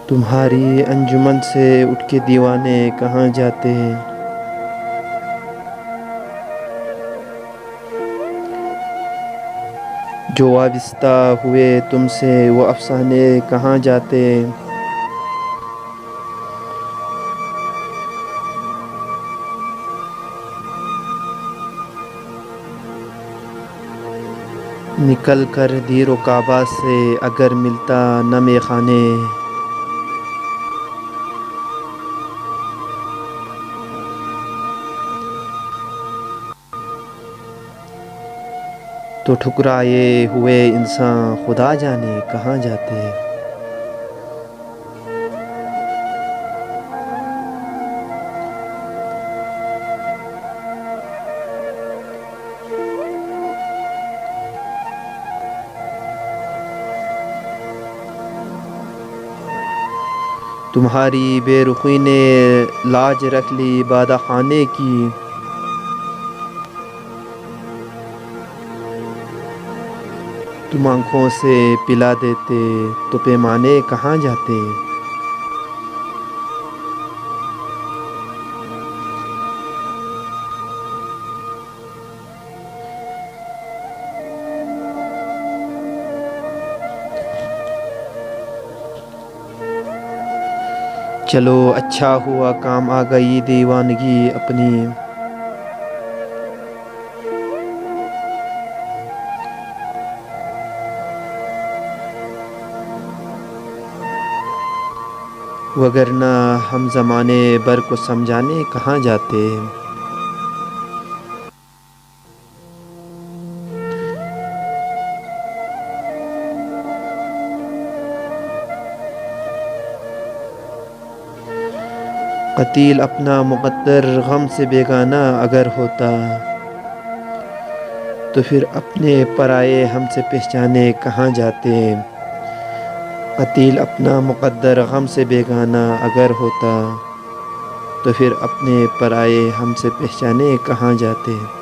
تمہاری انجمن سے اٹھ کے دیوانے کہاں جاتے ہیں؟ جو وابستہ ہوئے تم سے وہ افسانے کہاں جاتے ہیں؟ نکل کر دیر و کعبہ سے اگر ملتا نہ میخانے، تو ٹھکرائے ہوئے انسان خدا جانے کہاں جاتے ہیں۔ تمہاری بے رخی نے لاج رکھ لی بادہ خانے کی، تم آنکھوں سے پلا دیتے تو پیمانے کہاں جاتے۔ چلو اچھا ہوا کام آ گئی دیوانگی اپنی، وگرنہ ہم زمانے بر کو سمجھانے کہاں جاتے۔ قتیل اپنا مقدر غم سے بیگانہ اگر ہوتا، تو پھر اپنے پرائے ہم سے پہچانے کہاں جاتے۔ قتیل اپنا مقدر غم سے بیگانہ اگر ہوتا، تو پھر اپنے پرائے ہم سے پہچانے کہاں جاتے۔